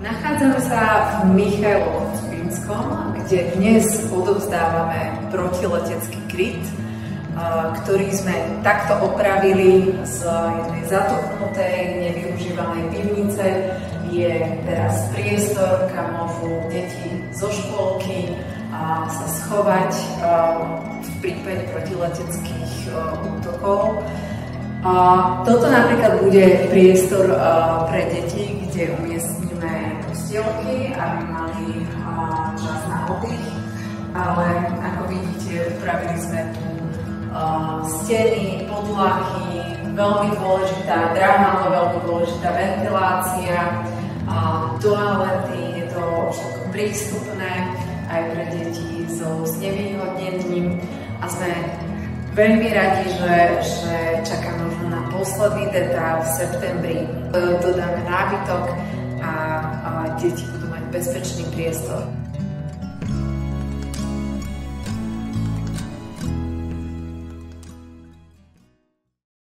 Nachádzame sa v Michajlovo-Zubínskom, kde dnes odovzdávame protiletecký kryt, ktorý sme takto opravili z jednej zatuchnutej, nevyužívanej pivnice. Je teraz priestor, kam môžu deti zo škôlky sa schovať v prípade protileteckých útokov. Toto napríklad bude priestor pre deti, kde umiestnime postielky, aby mali čas na oddych, ale ako vidíte, upravili sme tu steny, podlahy, veľmi dôležitá drama, ale veľmi dôležitá ventilácia, toalety, je to všetko prístupné aj pre deti so znevýhodnením a sme veľmi radi, že čakáme možno na posledný detail v septembri. Dodáme nábytok a deti budú mať bezpečný priestor.